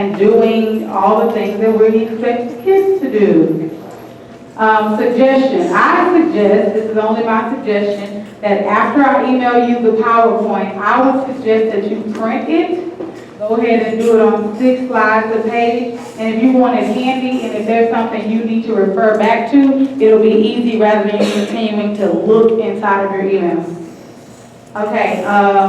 and doing all the things that we expect kids to do. Suggestion. I suggest, this is only my suggestion, that after I email you the PowerPoint, I would suggest that you print it. Go ahead and do it on 6 slides a page. And if you want it handy, and if there's something you need to refer back to, it'll be easy rather than you continuing to look inside of your email. Okay,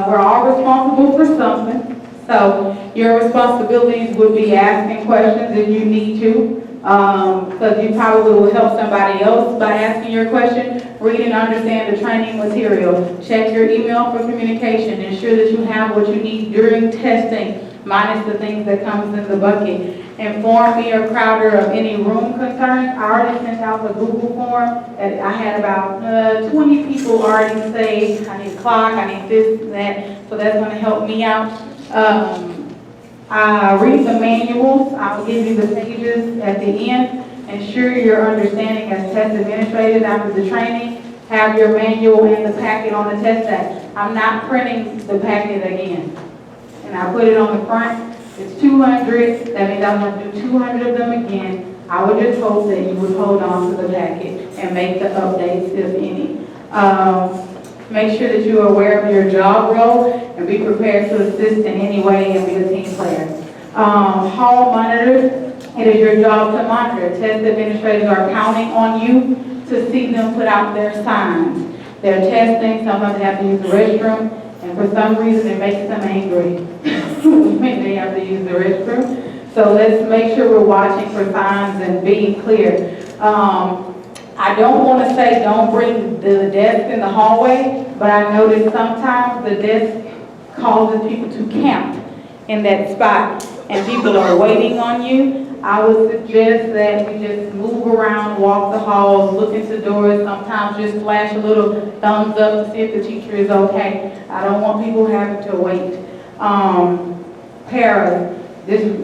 we're all responsible for something. So your responsibilities would be asking questions if you need to. Because you probably will help somebody else by asking your question. Read and understand the training material. Check your email for communication. Ensure that you have what you need during testing, minus the things that comes in the bucket. Inform me or Crowder of any room concerns. I already sent out the Google form, and I had about 20 people already say, I need a clock, I need this and that, so that's going to help me out. Read the manuals. I'll give you the pages at the end. Ensure your understanding as test administrators after the training. Have your manual and the packet on the test day. I'm not printing the packet again. And I put it on the front. It's 200. That means I'm going to do 200 of them again. I would just hope that you would hold on to the packet and make the updates, if any. Make sure that you are aware of your job role and be prepared to assist in any way and be a team player. Hall monitors. It is your job to monitor. Test administrators are counting on you to see them put out their signs. They're testing. Sometimes they have to use the restroom, and for some reason it makes them angry when they have to use the restroom. So let's make sure we're watching for signs and being clear. I don't want to say don't bring the desk in the hallway, but I noticed sometimes the desk causes people to camp in that spot and people are waiting on you. I would suggest that you just move around, walk the halls, look into doors, sometimes just flash a little thumbs up to see if the teacher is okay. I don't want people having to wait. Paras.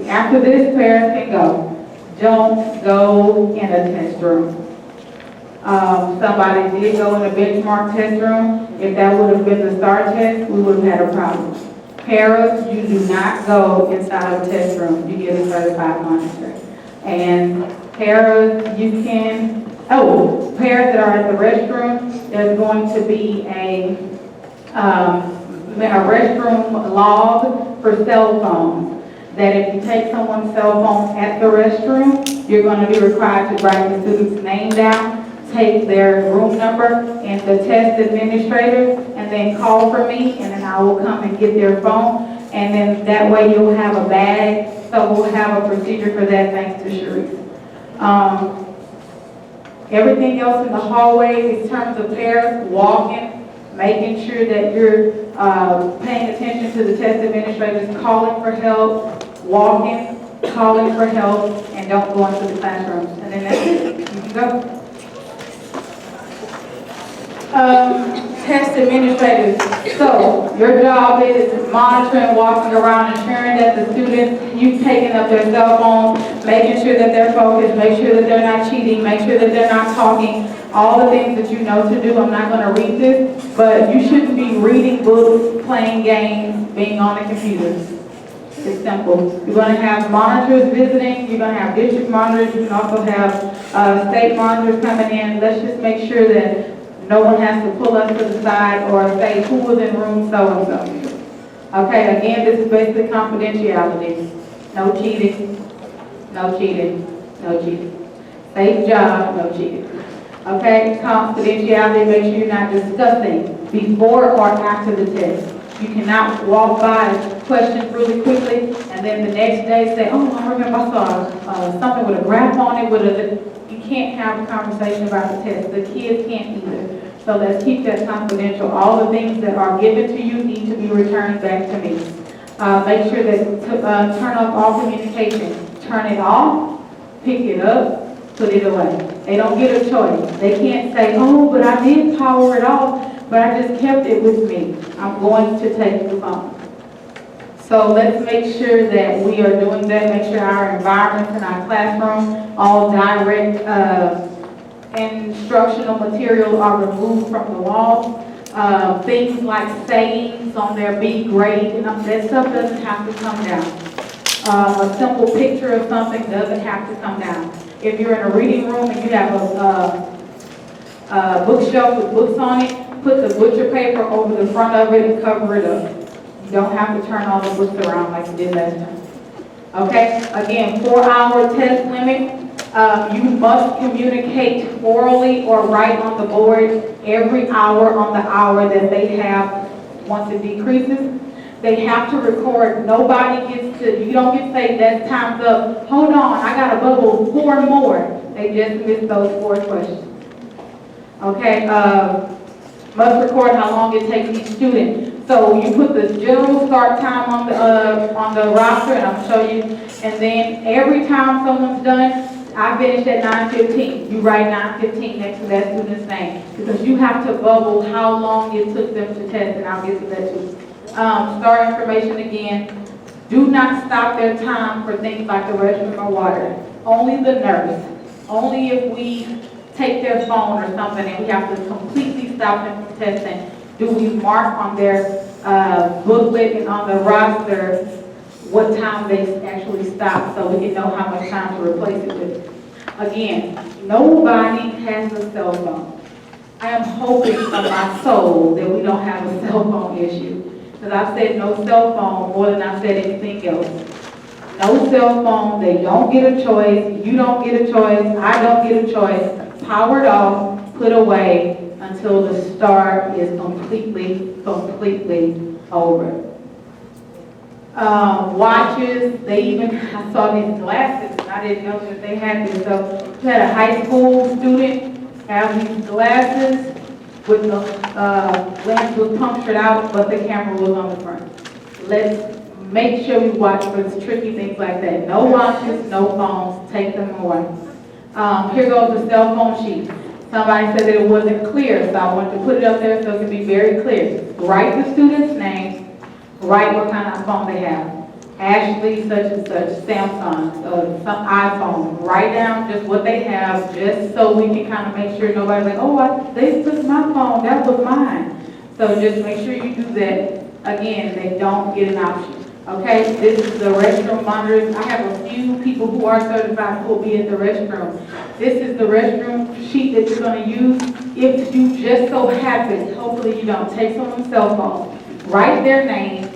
After this, paras can go. Don't go in a test room. Somebody did go in a benchmark test room. If that would have been the STAAR test, we would have had a problem. Paras, you do not go inside of a test room. You get a certified monitor. And paras, you can, paras that are at the restroom, there's going to be a restroom log for cell phones. That if you take someone's cell phone at the restroom, you're going to be required to write the student's name down, take their room number and the test administrator, and then call for me, and then I will come and get their phone, and then that way you'll have a bag. So we'll have a procedure for that, thanks to Sharice. Everything else in the hallway in terms of pairs, walking, making sure that you're paying attention to the test administrators, calling for help, walking, calling for help, and don't go into the classrooms. And then that's it. You can go. Test administrators. So your job is monitoring, walking around, ensuring that the students, you've taken up their cell phone, making sure that they're focused, make sure that they're not cheating, make sure that they're not talking, all the things that you know to do. I'm not going to read this, but you shouldn't be reading books, playing games, being on the computer. It's simple. You're going to have monitors visiting, you're going to have district monitors, you can also have state monitors coming in. Let's just make sure that no one has to pull us to the side or say who was in room so-and-so. Okay, again, this is basically confidentiality. No cheating, no cheating, no cheating. Safe job, no cheating. Okay, confidentiality, make sure you're not discussing before or after the test. You cannot walk by questions really quickly and then the next day say, oh, I remember I saw something with a graph on it, you can't have a conversation about the test. The kids can't either. So let's keep that confidential. All the things that are given to you need to be returned back to me. Make sure that turn off all communication. Turn it off, pick it up, put it away. They don't get a choice. They can't say, oh, but I did power it off, but I just kept it with me. I'm going to take the phone. So let's make sure that we are doing that. Make sure our environments in our classroom, all direct instructional materials are removed from the walls. Things like sayings on their B grade, that stuff doesn't have to come down. A simple picture of something doesn't have to come down. If you're in a reading room and you have a bookshelf with books on it, put the butcher paper over the front of it and cover it up. You don't have to turn all the books around like you did last time. Okay, again, 4-hour test limit. You must communicate orally or write on the board every hour on the hour that they have. Once it decreases, they have to record. Nobody gets to, you don't get to say that time's up. Hold on, I got a bubble 4 more. They just missed those 4 questions. Okay, must record how long it takes each student. So you put the general start time on the roster, and I'll show you. And then every time someone's done, I finished at 9:15. You write 9:15 next to that student's name because you have to bubble how long it took them to test, and I'll get to that too. STAAR information again. Do not stop their time for things like the restroom or water. Only the nurse. Only if we take their phone or something and we have to completely stop them from testing do we mark on their booklet and on the roster what time they actually stop so we can know how much time to replace it with. Again, nobody has a cell phone. I am hoping from my soul that we don't have a cell phone issue. Because I've said no cell phone more than I've said anything else. No cell phone, they don't get a choice, you don't get a choice, I don't get a choice. Powered off, put away until the STAAR is completely over. Watches, they even, I saw these glasses, and I didn't know that they had this. So you had a high school student have these glasses with the lens was punctured out, but the camera was on the front. Let's make sure we watch for tricky things like that. No watches, no phones, take them away. Here goes the cell phone sheet. Somebody said that it wasn't clear, so I wanted to put it up there so it can be very clear. Write the student's name, write what kind of phone they have. Ashley, such and such, Samsung, some iPhone. Write down just what they have, just so we can kind of make sure nobody's like, oh, they took my phone, that was mine. So just make sure you do that. Again, they don't get an option. Okay, this is the restroom monitors. I have a few people who are certified who will be in the restroom. This is the restroom sheet that you're going to use. If you just so happen, hopefully you don't, take someone's cell phone, write their name.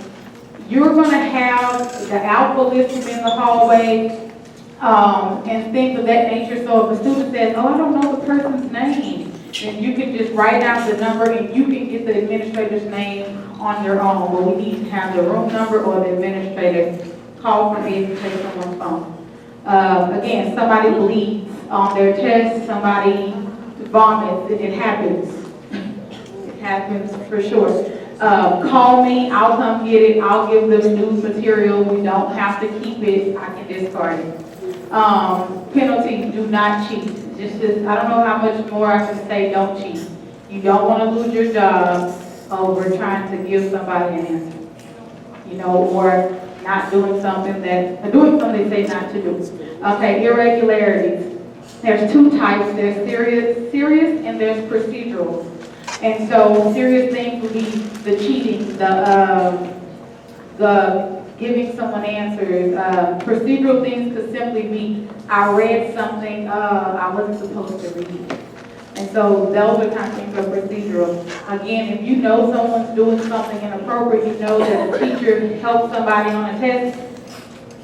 You're going to have the alpha listed in the hallway and things of that nature. So if a student says, oh, I don't know the person's name, then you can just write down the number and you can get the administrator's name on your own. But we need to have the room number or the administrator call for me to take someone's phone. Again, somebody bleeds on their chest, somebody vomits, it happens. It happens for sure. Call me, I'll come get it, I'll give them news material. We don't have to keep it, I can discard it. Penalty, do not cheat. I don't know how much more I can say, don't cheat. You don't want to lose your job over trying to give somebody an answer. Or not doing something they say not to do. Okay, irregularities. There's 2 types. There's serious and there's procedural. And so serious things would be the cheating, the giving someone answers. Procedural things could simply be, I read something I wasn't supposed to read. And so those are kind of things that are procedural. Again, if you know someone's doing something inappropriate, you know that a teacher helped somebody on a test,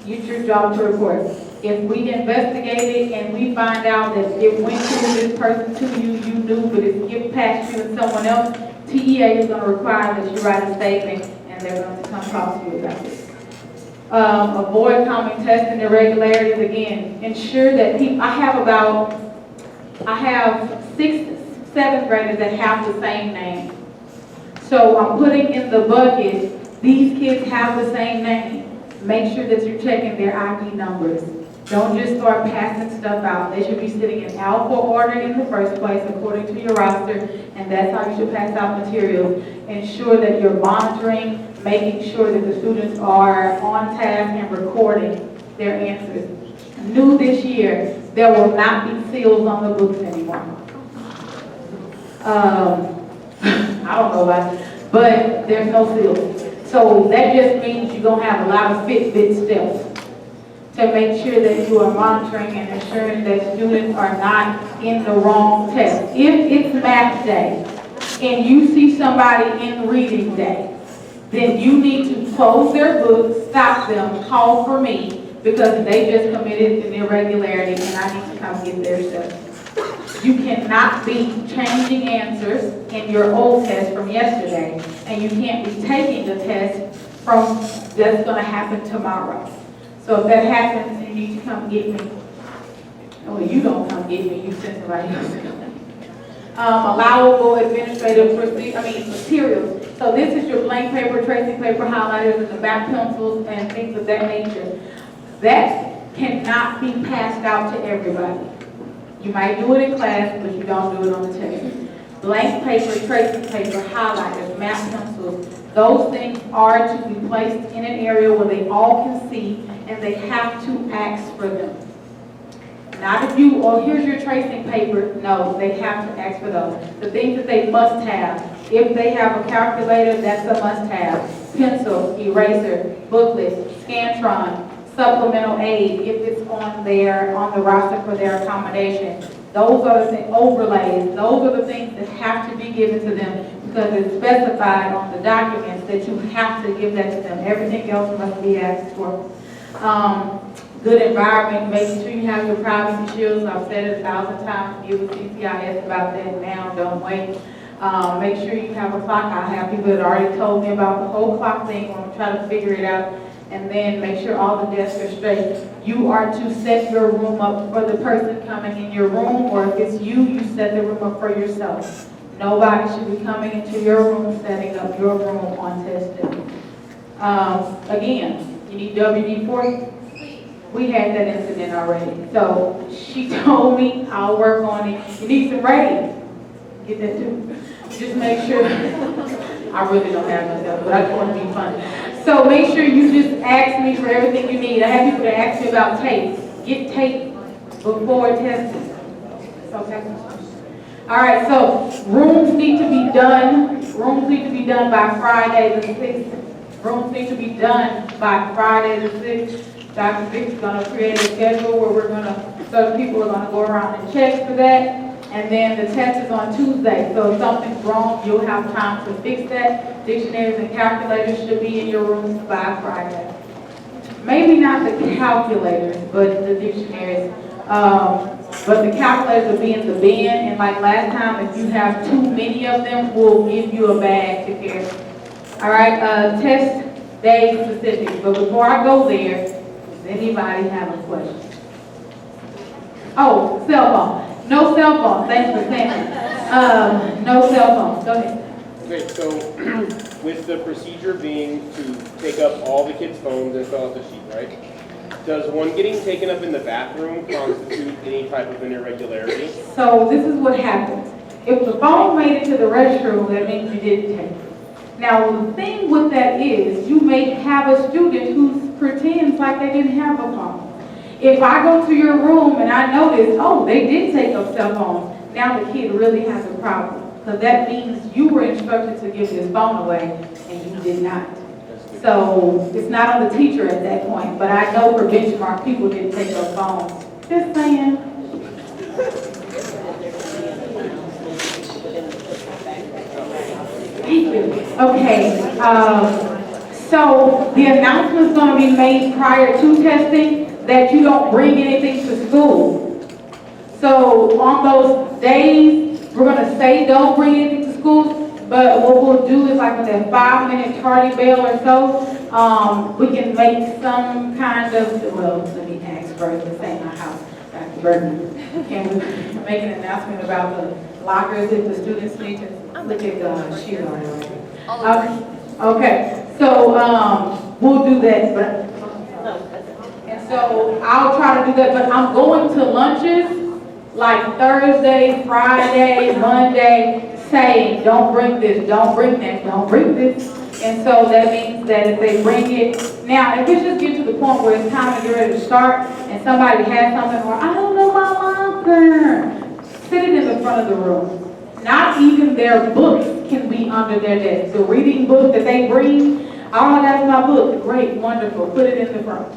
it's your job to report. If we investigate it and we find out that it went to this person to you, you knew, but it skipped past you and someone else, TEA is going to require that you write a statement and they're going to come talk to you about it. Avoid common testing irregularities. Again, ensure that people, I have 6th, 7th graders that have the same name. So I'm putting in the bucket, these kids have the same name. Make sure that you're checking their ID numbers. Don't just start passing stuff out. They should be sitting in alpha order in the first place according to your roster, and that's how you should pass out materials. Ensure that you're monitoring, making sure that the students are on task and recording their answers. New this year, there will not be seals on the books anymore. I don't know why, but there's no seals. So that just means you're going to have a lot of Fitbit steps. to make sure that you are monitoring and ensuring that students are not in the wrong test. If it's math day and you see somebody in reading day, then you need to close their book, stop them, call for me, because they just committed an irregularity and I need to come get their stuff. You cannot be changing answers in your old test from yesterday, and you can't be taking the test from that's going to happen tomorrow. So if that happens, you need to come get me. Well, you don't come get me, you send somebody else to come. Allowable administrative materials. So this is your blank paper, tracing paper, highlighters, and the back pencils, and things of that nature. That cannot be passed out to everybody. You might do it in class, but you don't do it on the test. Blank paper, tracing paper, highlighters, math pencils, those things are to be placed in an area where they all can see, and they have to ask for them. Not if you, oh, here's your tracing paper. No, they have to ask for those. The things that they must have. If they have a calculator, that's a must-have. Pencil, eraser, booklet, Scantron, supplemental aid, if it's on the roster for their accommodation. Those are the things, overlays. Those are the things that have to be given to them because it's specified on the documents that you have to give that to them. Everything else must be asked for. Good environment, making sure you have your privacy shields. I've said it 1,000 times. Get with CCIS about that now, don't wait. Make sure you have a clock. I have people that already told me about the whole clock thing. I'm trying to figure it out. And then make sure all the desks are straight. You are to set your room up for the person coming in your room, or if it's you, you set the room up for yourself. Nobody should be coming into your room, setting up your room on test day. Again, you need WD-40. We had that incident already. So she told me, I'll work on it. You need some rays. Get that too. Just make sure. I really don't have myself, but I just want to be funny. So make sure you just ask me for everything you need. I have people that ask me about tape. Get tape before testing. Okay. All right, so rooms need to be done. Rooms need to be done by Friday the 6th. Rooms need to be done by Friday the 6th. Dr. Vick's going to create a schedule where we're going to, so people are going to go around and check for that. And then the test is on Tuesday. So if something's wrong, you'll have time to fix that. Dictionaries and calculators should be in your rooms by Friday. Maybe not the calculators, but the dictionaries. But the calculators will be in the bin. And like last time, if you have too many of them, we'll give you a bag to carry. All right, test day specifics. But before I go there, does anybody have a question? Oh, cell phone. No cell phone. Thanks for saying that. No cell phone. Go ahead. Okay, so with the procedure being to take up all the kids' phones and fill out the sheet, right? Does one getting taken up in the bathroom constitute any type of an irregularity? So this is what happens. If the phone made it to the restroom, that means you didn't take it. Now the thing with that is, you may have a student who pretends like they didn't have a phone. If I go to your room and I notice, oh, they did take up cell phones, now the kid really has a problem. Because that means you were instructed to give his phone away and you did not. So it's not on the teacher at that point, but I know for benchmark, people didn't take up phones. Just saying. Thank you. Okay, so the announcement's going to be made prior to testing that you don't bring anything to school. So on those days, we're going to say don't bring anything to school, but what we'll do is like with that 5-minute tardy bell or so, we can make some kind of, well, let me ask first, this ain't my house, Dr. Burton. Can we make an announcement about the lockers if the students need to look at the sheet already? Okay, so we'll do that, but so I'll try to do that, but I'm going to lunches like Thursday, Friday, Monday, saying don't bring this, don't bring that, don't bring this. And so that means that if they bring it, now if it's just get to the point where it's time to get ready to start and somebody has something or I don't know my locker, sit it in the front of the room. Not even their books can be under their desk. The reading book that they bring, oh, that's my book, great, wonderful, put it in the front.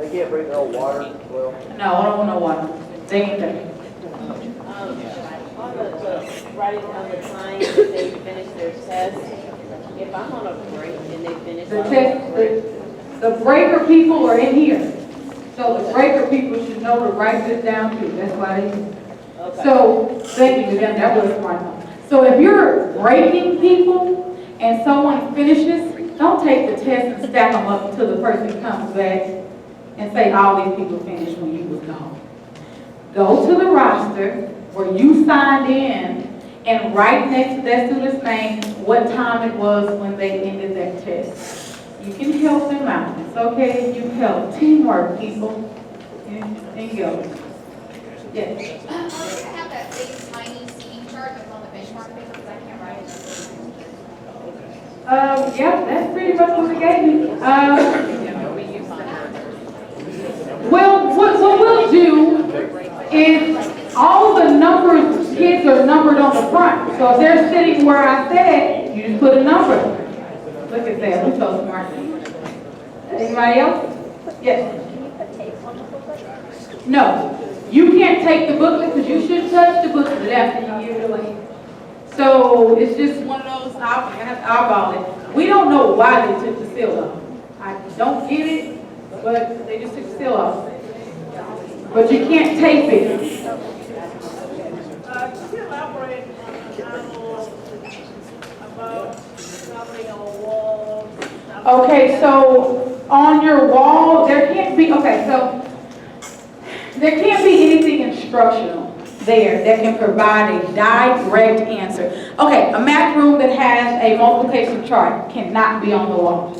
They can't bring their own water as well. No, I don't want no water. They ain't there. On the writing down the time that they finish their test, if I'm on a break and they finish. The test, the breaker people are in here. So the breaker people should know to write this down too. That's why they. Okay. So, thank you, Jen, that was smart. So if you're breaking people and someone finishes, don't take the test and stack them up until the person comes back and say all these people finished when you was gone. Go to the roster where you signed in and write next to that student's name what time it was when they ended that test. You can help them out. It's okay if you help. Teamwork, people. And go. Yes. I have that big tiny seating chart that's on the benchmark paper because I can't write it. Yeah, that's pretty much what they gave me. Well, what we'll do is all the numbers, kids are numbered on the front. So if they're sitting where I said, you just put a number. Look at that, we're so smart. Anybody else? Yes. No, you can't take the booklet because you shouldn't touch the booklet after you give it away. So it's just one of those, I have to eyeball it. We don't know why they took the seal off. I don't get it, but they just took the seal off. But you can't tape it. Could you elaborate about something on the wall? Okay, so on your wall, there can't be, okay, so there can't be anything instructional there that can provide a direct answer. Okay, a math room that has a multiplication chart cannot be on the wall.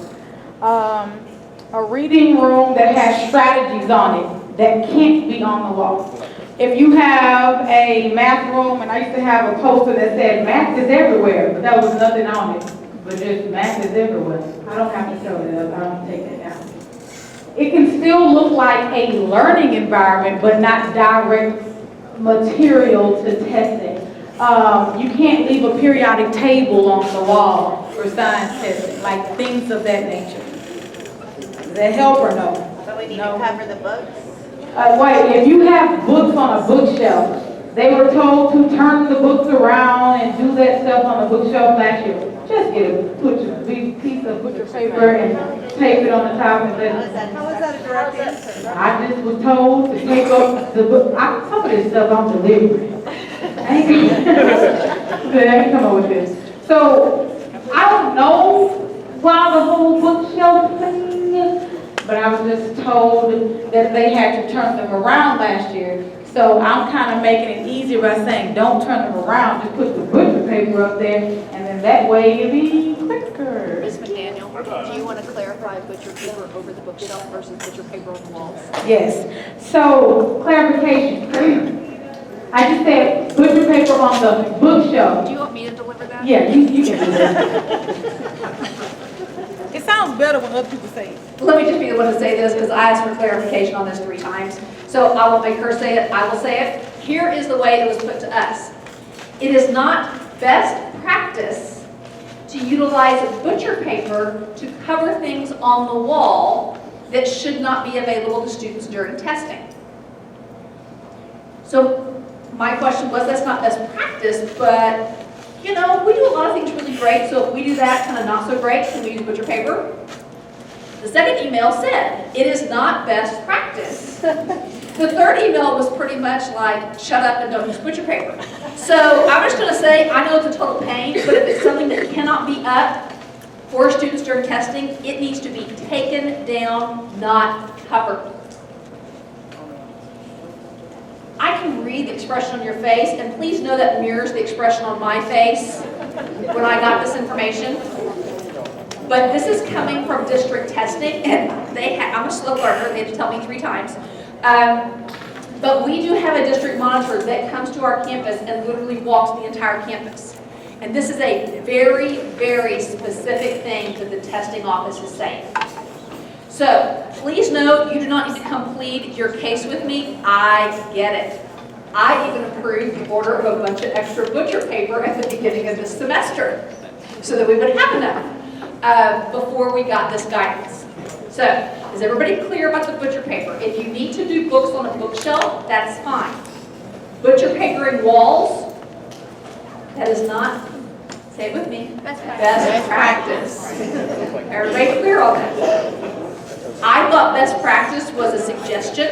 A reading room that has strategies on it that can't be on the wall. If you have a math room, and I used to have a poster that said math is everywhere, but that was nothing on it, but just math is everywhere. I don't have to show that up, I don't take that down. It can still look like a learning environment, but not direct material to testing. You can't leave a periodic table on the wall for science testing, like things of that nature. Does that help or no? So we need No. to cover the books? Wait, if you have books on a bookshelf, they were told to turn the books around and do that stuff on the bookshelf last year. Just get a big piece of butcher paper and tape it on the top and let How is that a direct answer? I just was told to take up the book. Some of this stuff I'm delivering. I ain't come up with this. So I don't know why the whole bookshelf thing, but I was just told that they had to turn them around last year. So I'm kind of making it easier by saying don't turn them around, just put the butcher paper up there, and then that way it'll be quicker. Ms. McDaniel, do you want to clarify butcher paper over the bookshelf versus butcher paper on the walls? Yes. So clarification. I just said butcher paper on the bookshelf. Do you want me to deliver that? Yeah, you can do that. It sounds better when other people say it. Let me just be the one to say this because I asked for clarification on this 3 times. So I won't make her say it, I will say it. Here is the way it was put to us. It is not best practice to utilize butcher paper to cover things on the wall that should not be available to students during testing. So my question was, that's not best practice, but you know, we do a lot of things really great, so if we do that kind of not so great, can we use butcher paper? The second email said, it is not best practice. The third email was pretty much like, shut up and don't use butcher paper. So I'm just gonna say, I know it's a total pain, but if it's something that cannot be up for students during testing, it needs to be taken down, not covered. I can read the expression on your face, and please know that mirrors the expression on my face when I got this information. But this is coming from district testing, and I'm a slow learner, they had to tell me 3 times. But we do have a district monitor that comes to our campus and literally walks the entire campus. And this is a very, very specific thing that the testing office is saying. So please note, you do not need to come plead your case with me. I get it. I even approved the order of a bunch of extra butcher paper at the beginning of this semester so that we would have enough before we got this guidance. So Is everybody clear about the butcher paper? If you need to do books on a bookshelf, that's fine. Butcher papering walls, that is not, say it with me, best practice. Everybody clear on that? I thought best practice was a suggestion.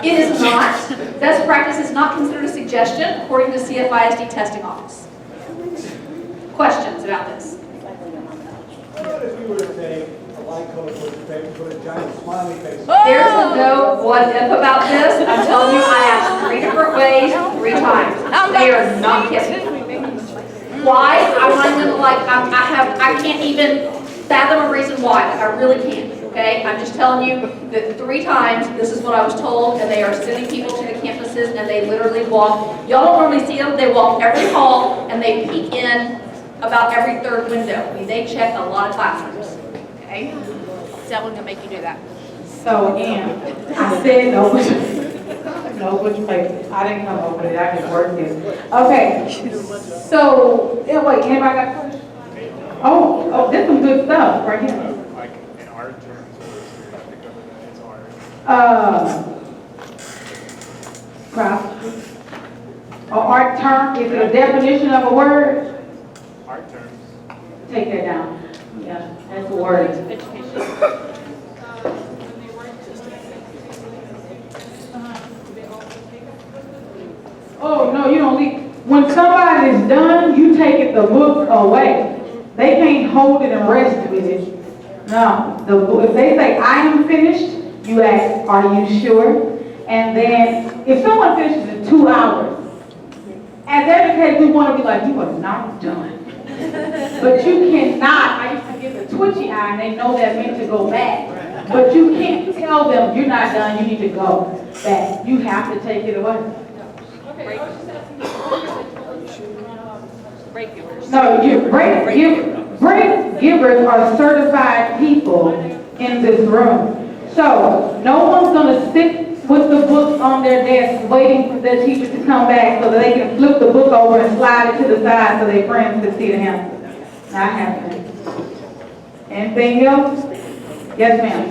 It is not. Best practice is not considered a suggestion according to CFISD testing office. Questions about this? What if you were to take a light colored butcher paper, put a giant smiley face? There's no what if about this. I'm telling you, I asked 3 different ways, 3 times. They are not kidding. Why? I want them to I can't even fathom a reason why. I really can't, okay? I'm just telling you that 3 times, this is what I was told, and they are sending people to the campuses, and they literally walk. Y'all don't normally see them. They walk every hall, and they peek in about every 3rd window. I mean, they check a lot of classrooms, okay? Is that one gonna make you do that? So again, I said no butcher paper. I didn't come up with it, I just worked this. Okay, so, yeah, wait, anybody got questions? Oh, this is some good stuff right here. Like in art terms, or have to cover that it's art. An art term, is it a definition of a word? Art terms. Take that down. Yeah, that's a word. Oh, no, you don't leave. When somebody is done, you take the book away. They can't hold it and rest with it. No, if they say, I am finished, you ask, are you sure? And then, if someone finishes in 2 hours, as educators, we want to be like, you are not done. But you cannot, I used to get the twitchy eye, and they know that meant to go back. But you can't tell them, you're not done, you need to go back. You have to take it away. Break givers. No, break givers are certified people in this room. So no one's gonna sit with the books on their desk waiting for their teacher to come back so that they can flip the book over and slide it to the side so their friends can see the answer. Not happening. Anything else? Yes, ma'am.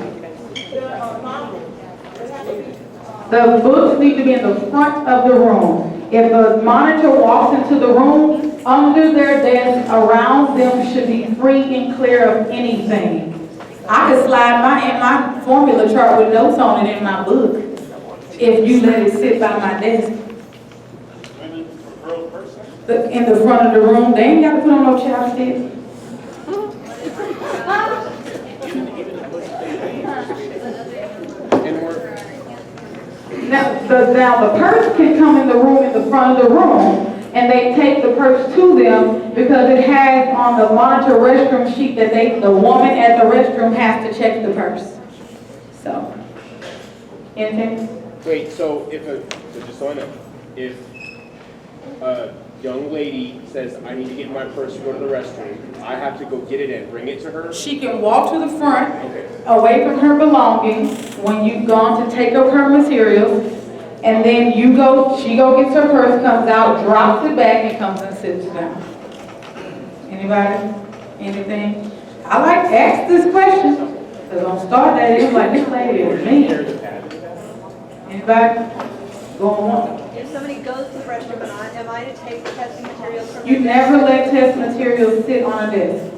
The books need to be in the front of the room. If a monitor walks into the room, under their desk, around them should be free and clear of anything. I could slide my formula chart with notes on it in my book if you let it sit by my desk. In the front of the room, they ain't got to put on no chopsticks. Now the purse can come in the room in the front of the room, and they take the purse to them because it has on the monitor restroom sheet that the woman at the restroom has to check the purse. So, anything? Wait, so just so I know, if a young lady says, I need to get my purse to go to the restroom, I have to go get it and bring it to her? She can walk to the front, Okay. away from her belongings, when you've gone to take up her materials, and then she go gets her purse, comes out, drops it back, and comes and sits down. Anybody? Anything? I like to ask this question, because on start that, it's like, this lady is mean. Anybody? Go on. If somebody goes to the restroom, am I to take the testing materials from You never let test materials sit on a desk.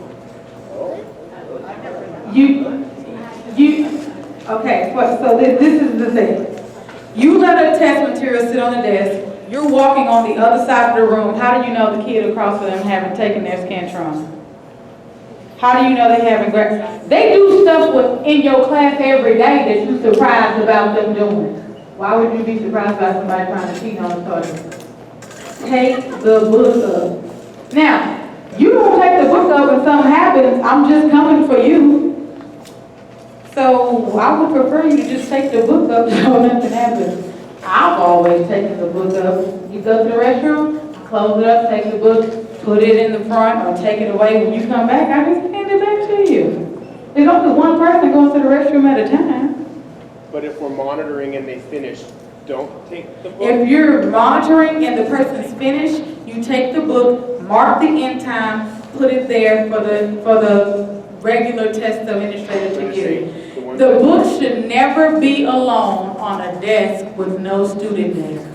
Okay, so this is the thing. You let a test material sit on the desk, you're walking on the other side of the room, how do you know the kid across from them haven't taken their Scantron? How do you know they haven't grabbed? They do stuff in your class every day that you're surprised about them doing. Why would you be surprised about somebody trying to cheat on a student? Take the book up. Now, you don't take the book up and something happens, I'm just coming for you. So I would prefer you to just take the book up so nothing happens. I've always taken the book up. You go to the restroom, close it up, take the book, put it in the front, or take it away. When you come back, I just hand it back to you. There's only one person going to the restroom at a time. But if we're monitoring and they finish, don't take the book? If you're monitoring and the person's finished, you take the book, mark the end time, put it there for the regular test the administrator to give. The one- The book should never be alone on a desk with no student there.